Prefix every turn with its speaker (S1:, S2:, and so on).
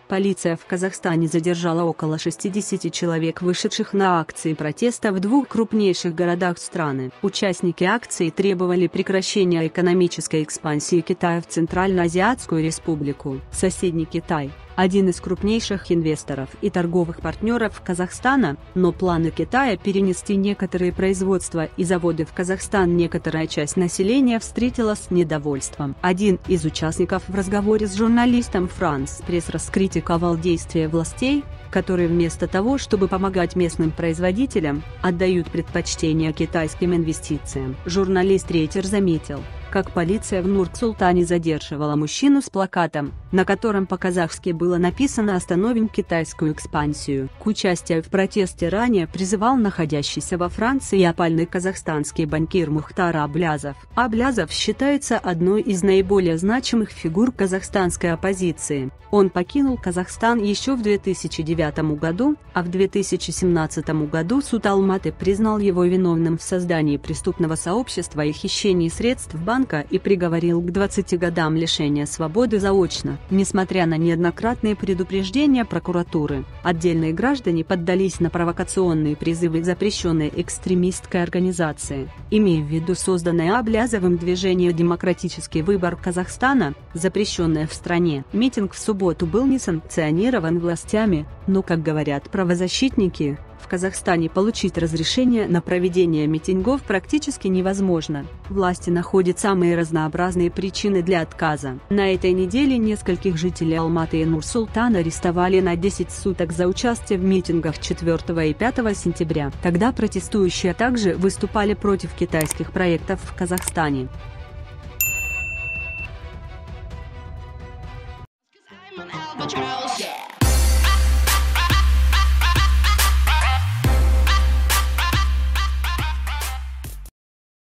S1: Полиция в Казахстане задержала около 60 человек, вышедших на акции протеста в двух крупнейших городах страны. Участники акции требовали прекращения экономической экспансии Китая в Центральноазиатскую республику. Соседний Китай – один из крупнейших инвесторов и торговых партнеров Казахстана, но планы Китая перенести некоторые производства и заводы в Казахстан некоторая часть населения встретила с недовольством. Один из участников в разговоре с журналистом France Press раскритиковал действия властей, которые вместо того, чтобы помогать местным производителям, отдают предпочтение китайским инвестициям. Журналист Рейтер заметил, как полиция в Нур-Султане задерживала мужчину с плакатом, на котором по-казахски было написано «Остановим китайскую экспансию». К участию в протесте ранее призывал находящийся во Франции опальный казахстанский банкир Мухтар Аблязов. Аблязов считается одной из наиболее значимых фигур казахстанской оппозиции. Он покинул Казахстан еще в 2009 году, а в 2017 году суд Алматы признал его виновным в создании преступного сообщества и хищении средств банка и приговорил к 20 годам лишения свободы заочно. Несмотря на неоднократные предупреждения прокуратуры, отдельные граждане поддались на провокационные призывы запрещенной экстремистской организации. Имея в виду созданное Аблязовым движение «Демократический выбор Казахстана», запрещенное в стране, митинг в субботу был не санкционирован властями, но, как говорят правозащитники, в Казахстане получить разрешение на проведение митингов практически невозможно. Власти находят самые разнообразные причины для отказа. На этой неделе нескольких жителей Алматы и Нур-Султана арестовали на 10 суток за участие в митингах 4 и 5 сентября. Тогда протестующие также выступали против китайских проектов в Казахстане.
S2: Albatross.